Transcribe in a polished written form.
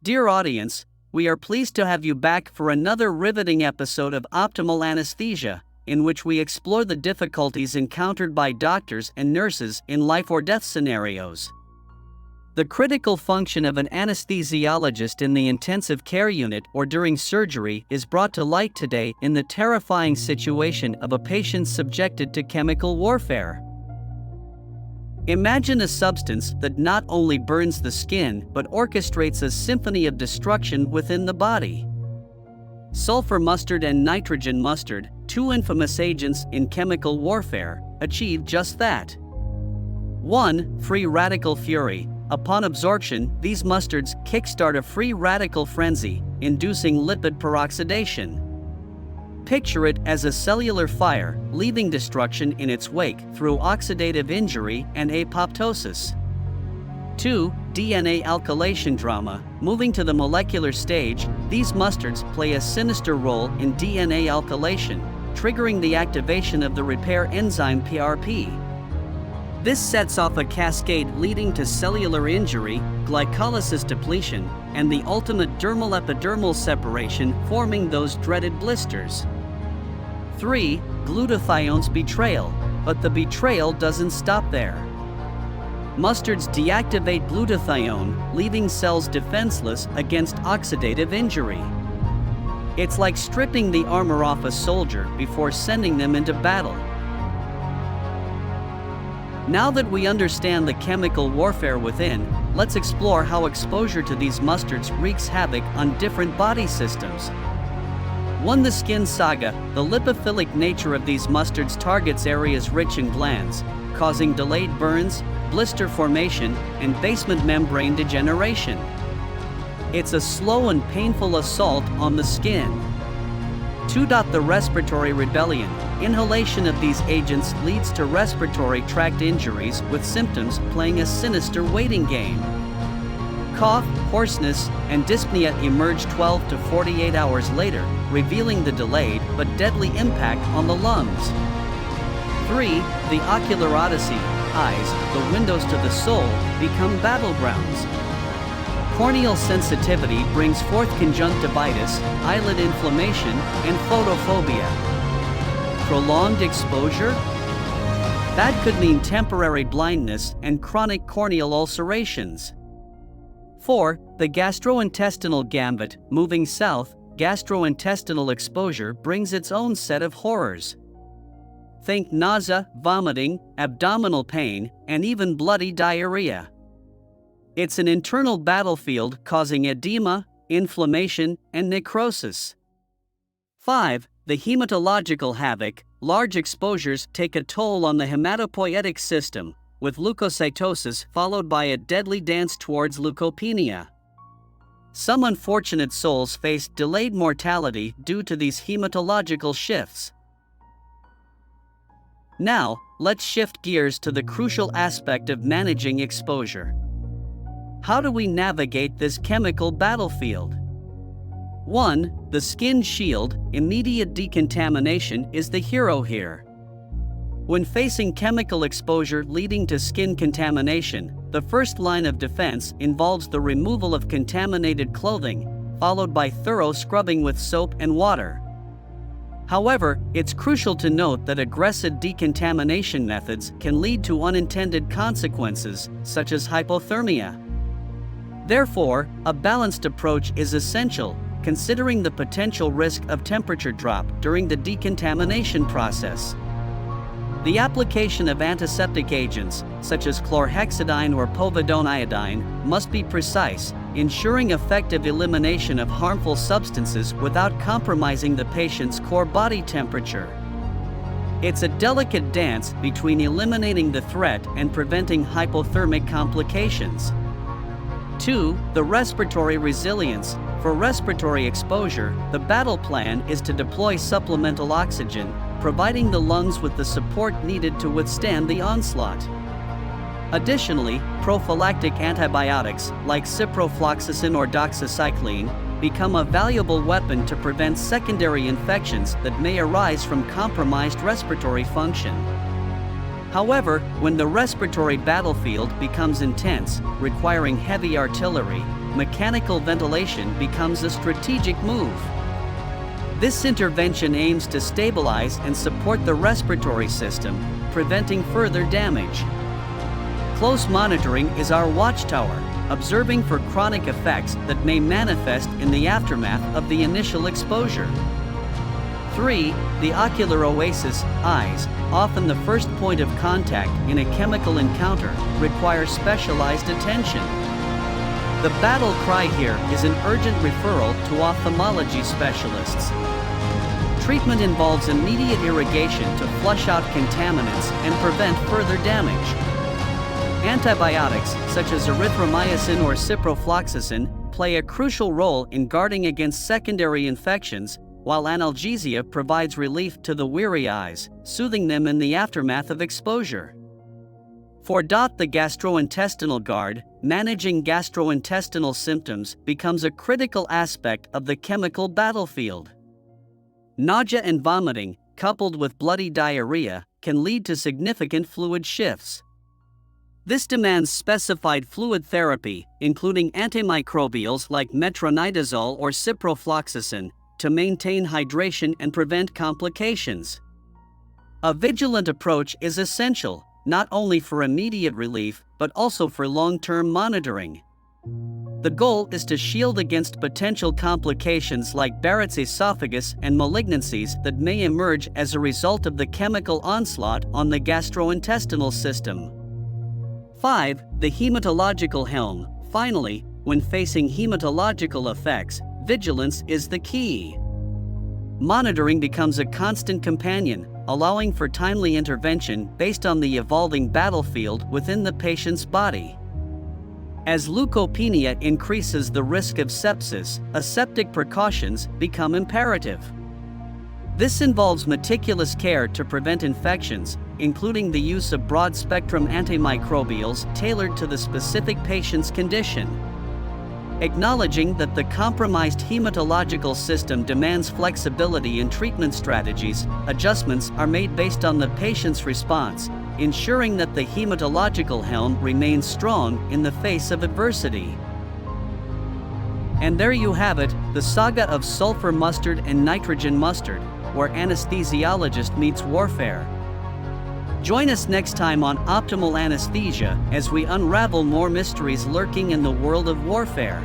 Dear audience, we are pleased to have you back for another riveting episode of Optimal Anesthesia, in which we explore the difficulties encountered by doctors and nurses in life or death scenarios. The critical function of an anesthesiologist in the intensive care unit or during surgery is brought to light today in the terrifying situation of a patient subjected to chemical warfare. Imagine a substance that not only burns the skin but orchestrates a symphony of destruction within the body. Sulfur mustard and nitrogen mustard, two infamous agents in chemical warfare, achieve just that. 1. Free radical fury. Upon absorption, these mustards kickstart a free radical frenzy, inducing lipid peroxidation. Picture it as a cellular fire, leaving destruction in its wake through oxidative injury and apoptosis. 2. DNA alkylation drama. Moving to the molecular stage, these mustards play a sinister role in DNA alkylation, triggering the activation of the repair enzyme PRP. This sets off a cascade leading to cellular injury, glycolysis depletion, and the ultimate dermal-epidermal separation, forming those dreaded blisters. 3. Glutathione's betrayal. But the betrayal doesn't stop there. Mustards deactivate glutathione, leaving cells defenseless against oxidative injury. It's like stripping the armor off a soldier before sending them into battle. Now that we understand the chemical warfare within, let's explore how exposure to these mustards wreaks havoc on different body systems. 1. The skin saga. The lipophilic nature of these mustards targets areas rich in glands, causing delayed burns, blister formation, and basement membrane degeneration. It's a slow and painful assault on the skin. 2. The respiratory rebellion. Inhalation of these agents leads to respiratory tract injuries, with symptoms playing a sinister waiting game. Cough, hoarseness, and dyspnea emerge 12 to 48 hours later, revealing the delayed but deadly impact on the lungs. 3. The ocular odyssey. Eyes, the windows to the soul, become battlegrounds. Corneal sensitivity brings forth conjunctivitis, eyelid inflammation, and photophobia. Prolonged exposure? That could mean temporary blindness and chronic corneal ulcerations. 4. The gastrointestinal gambit. Moving south, gastrointestinal exposure brings its own set of horrors. Think nausea, vomiting, abdominal pain, and even bloody diarrhea. It's an internal battlefield causing edema, inflammation, and necrosis. 5. The hematological havoc. Large exposures take a toll on the hematopoietic system, with leukocytosis followed by a deadly dance towards leukopenia. Some unfortunate souls face delayed mortality due to these hematological shifts. Now, let's shift gears to the crucial aspect of managing exposure. How do we navigate this chemical battlefield? 1. The skin shield. Immediate decontamination is the hero here. When facing chemical exposure leading to skin contamination, the first line of defense involves the removal of contaminated clothing, followed by thorough scrubbing with soap and water. However, it's crucial to note that aggressive decontamination methods can lead to unintended consequences, such as hypothermia. Therefore, a balanced approach is essential, considering the potential risk of temperature drop during the decontamination process. The application of antiseptic agents, such as chlorhexidine or povidone iodine, must be precise, ensuring effective elimination of harmful substances without compromising the patient's core body temperature. It's a delicate dance between eliminating the threat and preventing hypothermic complications. 2. The respiratory resilience. For respiratory exposure, the battle plan is to deploy supplemental oxygen, providing the lungs with the support needed to withstand the onslaught. Additionally, prophylactic antibiotics like ciprofloxacin or doxycycline become a valuable weapon to prevent secondary infections that may arise from compromised respiratory function. However, when the respiratory battlefield becomes intense, requiring heavy artillery, mechanical ventilation becomes a strategic move. This intervention aims to stabilize and support the respiratory system, preventing further damage. Close monitoring is our watchtower, observing for chronic effects that may manifest in the aftermath of the initial exposure. 3. The ocular oasis, eyes, often the first point of contact in a chemical encounter, require specialized attention. The battle cry here is an urgent referral to ophthalmology specialists. Treatment involves immediate irrigation to flush out contaminants and prevent further damage. Antibiotics, such as erythromycin or ciprofloxacin, play a crucial role in guarding against secondary infections, while analgesia provides relief to the weary eyes, soothing them in the aftermath of exposure. For the gastrointestinal guard, managing gastrointestinal symptoms becomes a critical aspect of the chemical battlefield. Nausea and vomiting, coupled with bloody diarrhea, can lead to significant fluid shifts. This demands specified fluid therapy, including antimicrobials like metronidazole or ciprofloxacin, to maintain hydration and prevent complications. A vigilant approach is essential, not only for immediate relief, but also for long-term monitoring. The goal is to shield against potential complications like Barrett's esophagus and malignancies that may emerge as a result of the chemical onslaught on the gastrointestinal system. 5. The hematological helm. Finally, when facing hematological effects, vigilance is the key. Monitoring becomes a constant companion, allowing for timely intervention based on the evolving battlefield within the patient's body. As leukopenia increases the risk of sepsis, aseptic precautions become imperative. This involves meticulous care to prevent infections, including the use of broad-spectrum antimicrobials tailored to the specific patient's condition. Acknowledging that the compromised hematological system demands flexibility in treatment strategies, adjustments are made based on the patient's response, ensuring that the hematological helm remains strong in the face of adversity. And there you have it, the saga of sulfur mustard and nitrogen mustard, where anesthesiologist meets warfare. Join us next time on Optimal Anesthesia as we unravel more mysteries lurking in the world of warfare.